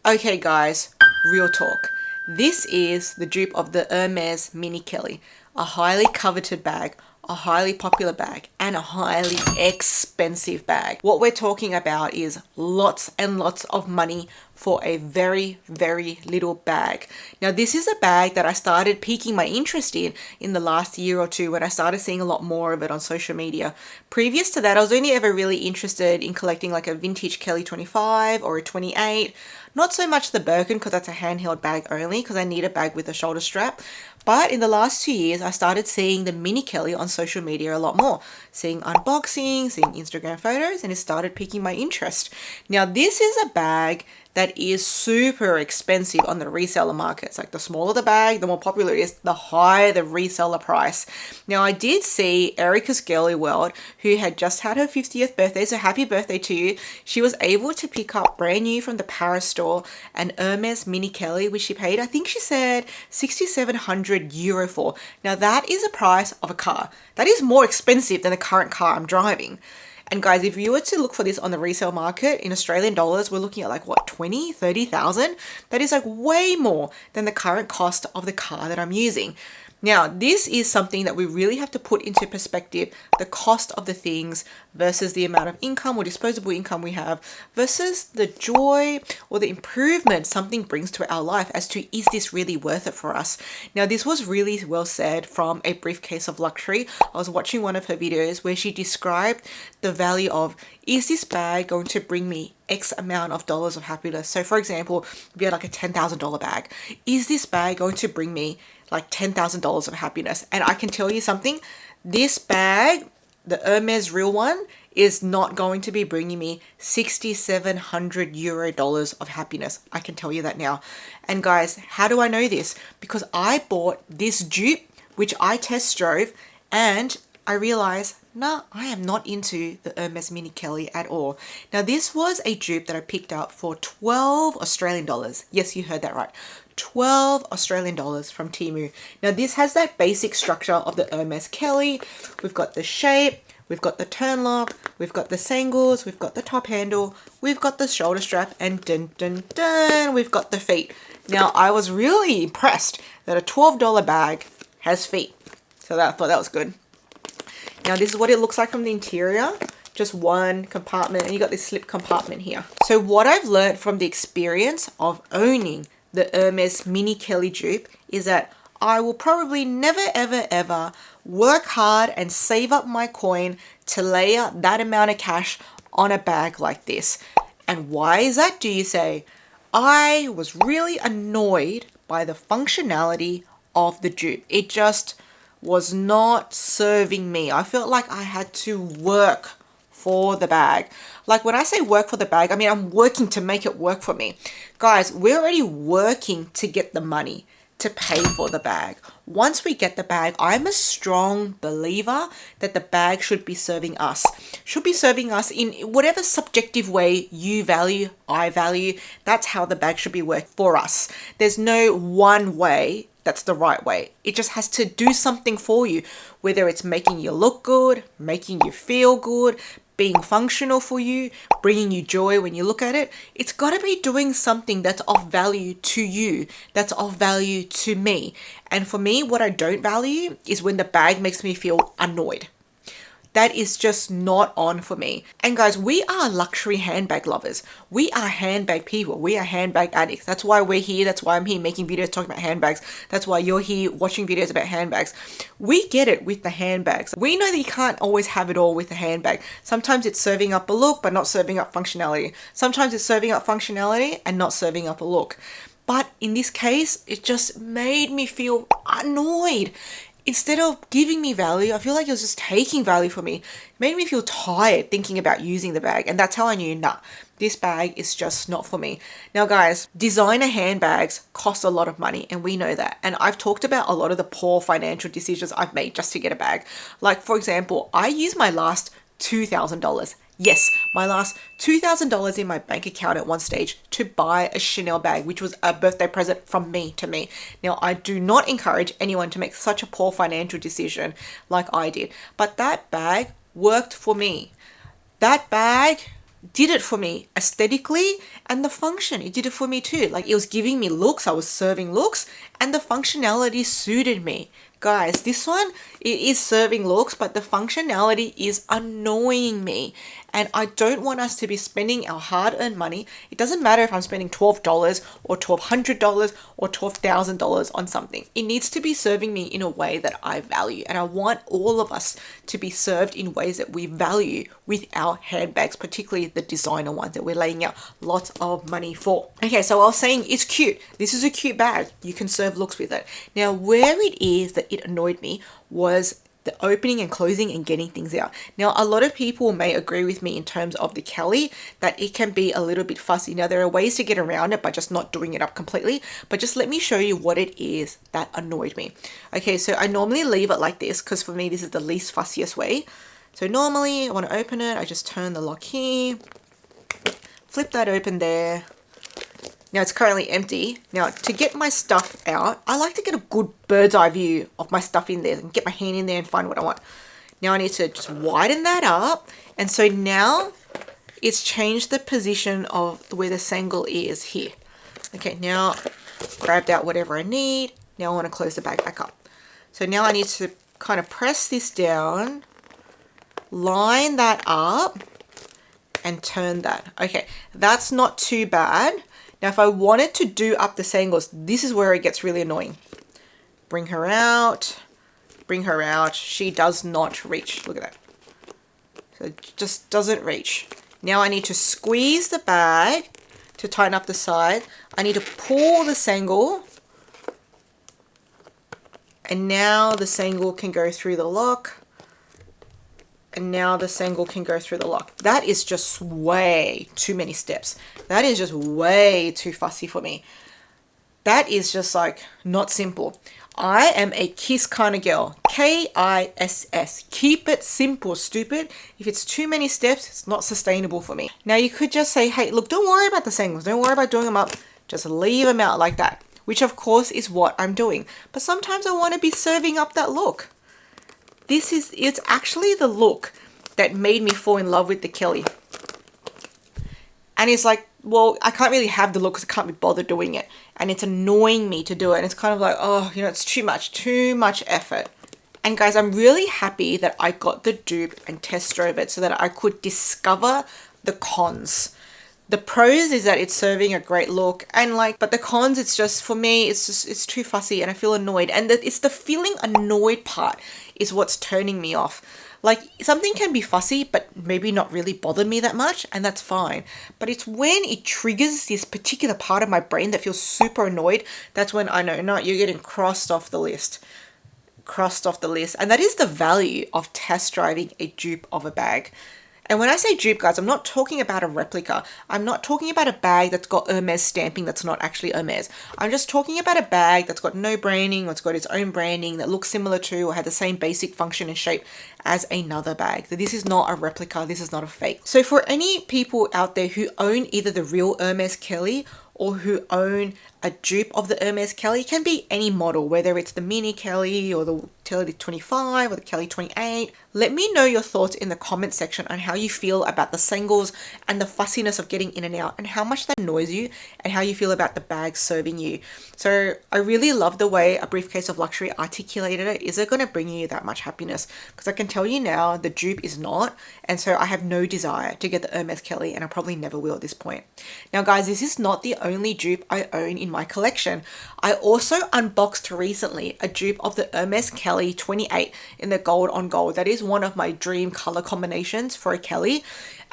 Okay guys, real talk. This is the dupe of the Hermes Mini Kelly, a highly coveted bag, a highly popular bag, and a highly expensive bag. What we're talking about is lots and lots of money for a very, very little bag. Now, this is a bag that I started piquing my interest in the last year or two when I started seeing a lot more of it on social media. Previous to that, I was only ever really interested in collecting like a vintage Kelly 25 or a 28. Not so much the Birkin because that's a handheld bag only because I need a bag with a shoulder strap. But in the last 2 years, I started seeing the Mini Kelly on social media a lot more. Seeing unboxings, seeing Instagram photos, and it started piquing my interest. Now, this is a bag that is super expensive on the reseller market. It's like the smaller the bag, the more popular it is, the higher the reseller price. Now, I did see Erica's Girly World, who had just had her 50th birthday, so happy birthday to you. She was able to pick up brand new from the Paris store an Hermes Mini Kelly, which she paid, I think she said, €6,700 for. Now, that is the price of a car. That is more expensive than the current car I'm driving. And guys, if you were to look for this on the resale market in Australian dollars, we're looking at like what, 20, 30,000? That is like way more than the current cost of the car that I'm using. Now, this is something that we really have to put into perspective, the cost of the things versus the amount of income or disposable income we have versus the joy or the improvement something brings to our life as to, is this really worth it for us? Now, this was really well said from A Briefcase of Luxury. I was watching one of her videos where she described the value of, is this bag going to bring me X amount of dollars of happiness? So for example, if you had like a $10,000 bag, is this bag going to bring me like $10,000 of happiness? And I can tell you something, this bag, the Hermes real one, is not going to be bringing me €6,700 of happiness. I can tell you that now. And guys, how do I know this? Because I bought this dupe, which I test drove, and I realized, nah, I am not into the Hermes Mini Kelly at all. Now, this was a dupe that I picked up for 12 Australian dollars. Yes, you heard that right. 12 Australian dollars from Temu. Now, this has that basic structure of the Hermes Kelly. We've got the shape, we've got the turn lock, we've got the sangles, we've got the top handle, we've got the shoulder strap, and dun dun dun, we've got the feet. Now, I was really impressed that a $12 bag has feet. So I thought that was good. Now, this is what it looks like from the interior. Just one compartment, and you got this slip compartment here. So what I've learned from the experience of owning the Hermes Mini Kelly dupe is that I will probably never, ever, ever work hard and save up my coin to layer that amount of cash on a bag like this. And why is that, do you say? I was really annoyed by the functionality of the dupe. It just was not serving me. I felt like I had to work for the bag. Like when I say work for the bag, I mean I'm working to make it work for me. Guys, we're already working to get the money to pay for the bag. Once we get the bag, I'm a strong believer that the bag should be serving us. Should be serving us in whatever subjective way you value, I value. That's how the bag should be working for us. There's no one way that's the right way. It just has to do something for you, whether it's making you look good, making you feel good, being functional for you, bringing you joy when you look at it. It's got to be doing something that's of value to you, that's of value to me. And for me, what I don't value is when the bag makes me feel annoyed. That is just not on for me. And guys, we are luxury handbag lovers. We are handbag people. We are handbag addicts. That's why we're here. That's why I'm here making videos talking about handbags. That's why you're here watching videos about handbags. We get it with the handbags. We know that you can't always have it all with the handbag. Sometimes it's serving up a look, but not serving up functionality. Sometimes it's serving up functionality and not serving up a look. But in this case, it just made me feel annoyed. Instead of giving me value, I feel like it was just taking value from me. It made me feel tired thinking about using the bag. And that's how I knew, nah, this bag is just not for me. Now guys, designer handbags cost a lot of money and we know that. And I've talked about a lot of the poor financial decisions I've made just to get a bag. Like for example, I used my last $2,000. Yes, my last $2,000 in my bank account at one stage to buy a Chanel bag, which was a birthday present from me to me. Now, I do not encourage anyone to make such a poor financial decision like I did, but that bag worked for me. That bag did it for me aesthetically, and the function, it did it for me too. Like, it was giving me looks, I was serving looks, and the functionality suited me. Guys, this one, it is serving looks, but the functionality is annoying me. And I don't want us to be spending our hard-earned money. It doesn't matter if I'm spending $12 or $1,200 or $12,000 on something. It needs to be serving me in a way that I value. And I want all of us to be served in ways that we value with our handbags, particularly the designer ones that we're laying out lots of money for. Okay, so I was saying it's cute. This is a cute bag. You can serve looks with it. Now, where it is that it annoyed me was the opening and closing and getting things out. Now, a lot of people may agree with me in terms of the Kelly that it can be a little bit fussy. Now, there are ways to get around it by just not doing it up completely, but just let me show you what it is that annoyed me. Okay, so I normally leave it like this because for me, this is the least fussiest way. So normally I want to open it. I just turn the lock here, flip that open there. Now it's currently empty. Now to get my stuff out, I like to get a good bird's eye view of my stuff in there and get my hand in there and find what I want. Now I need to just widen that up. And so now it's changed the position of where the sangle is here. Okay, now grabbed out whatever I need. Now I want to close the bag back up. So now I need to kind of press this down, line that up, and turn that. Okay, that's not too bad. Now, if I wanted to do up the sangles, this is where it gets really annoying. Bring her out, bring her out. She does not reach. Look at that. So it just doesn't reach. Now I need to squeeze the bag to tighten up the side. I need to pull the sangle. And now the sangle can go through the lock. And now the sangle can go through the lock. That is just way too many steps. That is just way too fussy for me. That is just like not simple. I am a KISS kind of girl. KISS. Keep it simple, stupid. If it's too many steps, it's not sustainable for me. Now you could just say, hey, look, don't worry about the sangles. Don't worry about doing them up. Just leave them out like that, which of course is what I'm doing. But sometimes I want to be serving up that look. It's actually the look that made me fall in love with the Kelly. And it's like, well, I can't really have the look because I can't be bothered doing it. And it's annoying me to do it. And it's kind of like, oh, you know, it's too much effort. And guys, I'm really happy that I got the dupe and test drove it so that I could discover the cons. The pros is that it's serving a great look, and like, but the cons, it's just, for me, it's too fussy and I feel annoyed. And it's the feeling annoyed part is what's turning me off. Like, something can be fussy, but maybe not really bother me that much, and that's fine. But it's when it triggers this particular part of my brain that feels super annoyed, that's when I know, no, you're getting crossed off the list. Crossed off the list. And that is the value of test driving a dupe of a bag. And when I say dupe, guys, I'm not talking about a replica. I'm not talking about a bag that's got Hermes stamping that's not actually Hermes. I'm just talking about a bag that's got no branding, or it's got its own branding that looks similar to or had the same basic function and shape as another bag. So this is not a replica. This is not a fake. So for any people out there who own either the real Hermes Kelly or who own a dupe of the Hermes Kelly, can be any model, whether it's the mini Kelly or the Kelly 25 or the Kelly 28. Let me know your thoughts in the comment section on how you feel about the sangles and the fussiness of getting in and out, and how much that annoys you, and how you feel about the bag serving you. So I really love the way A Briefcase of Luxury articulated it. Is it going to bring you that much happiness? Because I can tell you now, the dupe is not, and so I have no desire to get the Hermes Kelly, and I probably never will at this point. Now guys, this is not the only dupe I own in my collection. I also unboxed recently a dupe of the Hermes Kelly 28 in the gold on gold. That is one of my dream color combinations for a Kelly.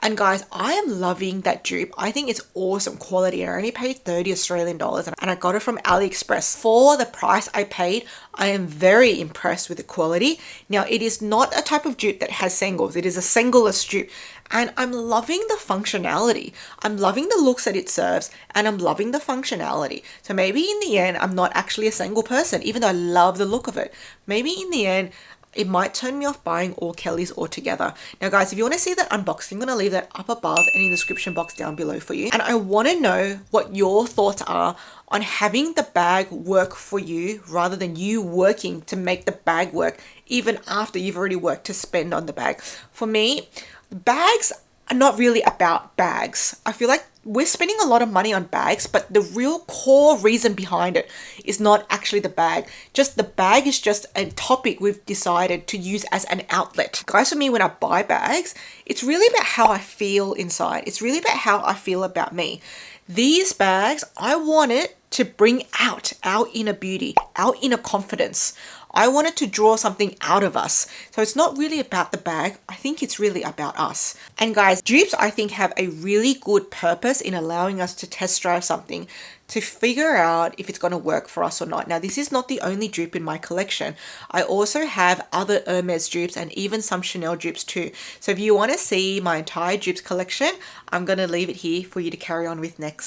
And guys, I am loving that dupe. I think it's awesome quality. I only paid 30 Australian dollars and I got it from AliExpress. For the price I paid, I am very impressed with the quality. Now, it is not a type of dupe that has sangles. It is a sangleless dupe. And I'm loving the functionality. I'm loving the looks that it serves, and I'm loving the functionality. So maybe in the end, I'm not actually a sangle person, even though I love the look of it. Maybe in the end, it might turn me off buying all Kellys altogether. Now guys, if you want to see that unboxing, I'm going to leave that up above and in the description box down below for you. And I want to know what your thoughts are on having the bag work for you rather than you working to make the bag work even after you've already worked to spend on the bag. For me, bags are not really about bags. I feel like we're spending a lot of money on bags, but the real core reason behind it is not actually the bag. Just the bag is just a topic we've decided to use as an outlet. Guys, for me, when I buy bags, it's really about how I feel inside. It's really about how I feel about me. These bags, I want it to bring out our inner beauty, our inner confidence. I wanted to draw something out of us. So it's not really about the bag. I think it's really about us. And guys, dupes, I think, have a really good purpose in allowing us to test drive something to figure out if it's going to work for us or not. Now, this is not the only dupe in my collection. I also have other Hermes dupes and even some Chanel dupes too. So if you want to see my entire dupes collection, I'm going to leave it here for you to carry on with next.